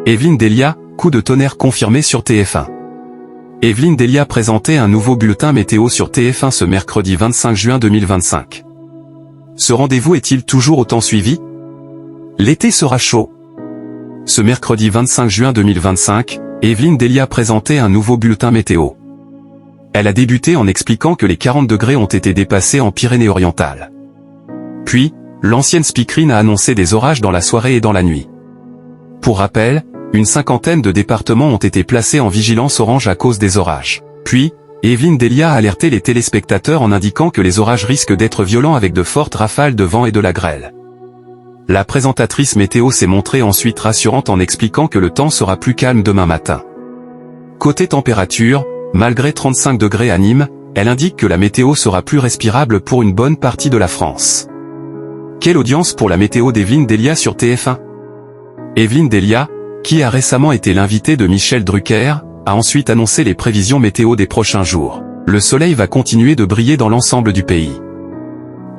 Evelyne Delia, coup de tonnerre confirmé sur TF1. Evelyne Delia présentait un nouveau bulletin météo sur TF1 ce mercredi 25 juin 2025. Ce rendez-vous est-il toujours autant suivi? L'été sera chaud. Ce mercredi 25 juin 2025, Evelyne Delia présentait un nouveau bulletin météo. Elle a débuté en expliquant que les 40 degrés ont été dépassés en Pyrénées-Orientales. Puis, l'ancienne speakerine a annoncé des orages dans la soirée et dans la nuit. Pour rappel, une cinquantaine de départements ont été placés en vigilance orange à cause des orages. Puis, Evelyne Delia a alerté les téléspectateurs en indiquant que les orages risquent d'être violents avec de fortes rafales de vent et de la grêle. La présentatrice météo s'est montrée ensuite rassurante en expliquant que le temps sera plus calme demain matin. Côté température, malgré 35 degrés à Nîmes, elle indique que la météo sera plus respirable pour une bonne partie de la France. Quelle audience pour la météo d'Evelyne Delia sur TF1? Evelyne Delia, qui a récemment été l'invitée de Michel Drucker, a ensuite annoncé les prévisions météo des prochains jours. Le soleil va continuer de briller dans l'ensemble du pays.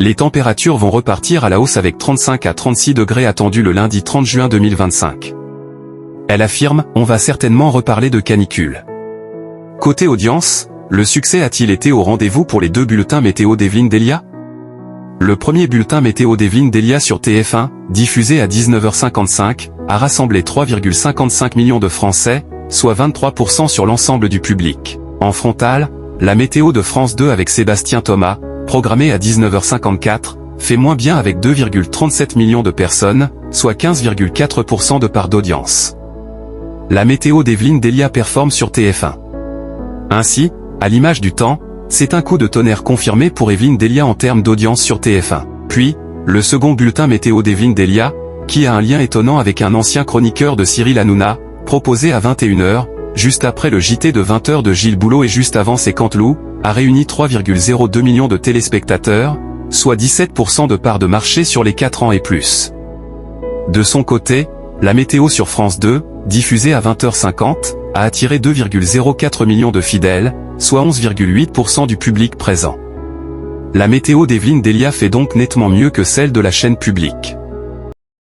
Les températures vont repartir à la hausse avec 35 à 36 degrés attendus le lundi 30 juin 2025. Elle affirme, on va certainement reparler de canicule. Côté audience, le succès a-t-il été au rendez-vous pour les deux bulletins météo d'Evelyne Delia? Le premier bulletin météo d'Evelyne Delia sur TF1, diffusé à 19h55, a rassemblé 3,55 millions de Français, soit 23% sur l'ensemble du public. En frontal, la météo de France 2 avec Sébastien Thomas, programmée à 19h54, fait moins bien avec 2,37 millions de personnes, soit 15,4% de part d'audience. La météo d'Evelyne Delia performe sur TF1. Ainsi, à l'image du temps, c'est un coup de tonnerre confirmé pour Evelyne Delia en termes d'audience sur TF1. Puis, le second bulletin météo d'Evelyne Delia, qui a un lien étonnant avec un ancien chroniqueur de Cyril Hanouna, proposé à 21h, juste après le JT de 20h de Gilles Boulot et juste avant C'est Canteloup, a réuni 3,02 millions de téléspectateurs, soit 17% de part de marché sur les 4 ans et plus. De son côté, la météo sur France 2, diffusée à 20h50, a attiré 2,04 millions de fidèles, soit 11,8% du public présent. La météo d'Evelyne Delia fait donc nettement mieux que celle de la chaîne publique.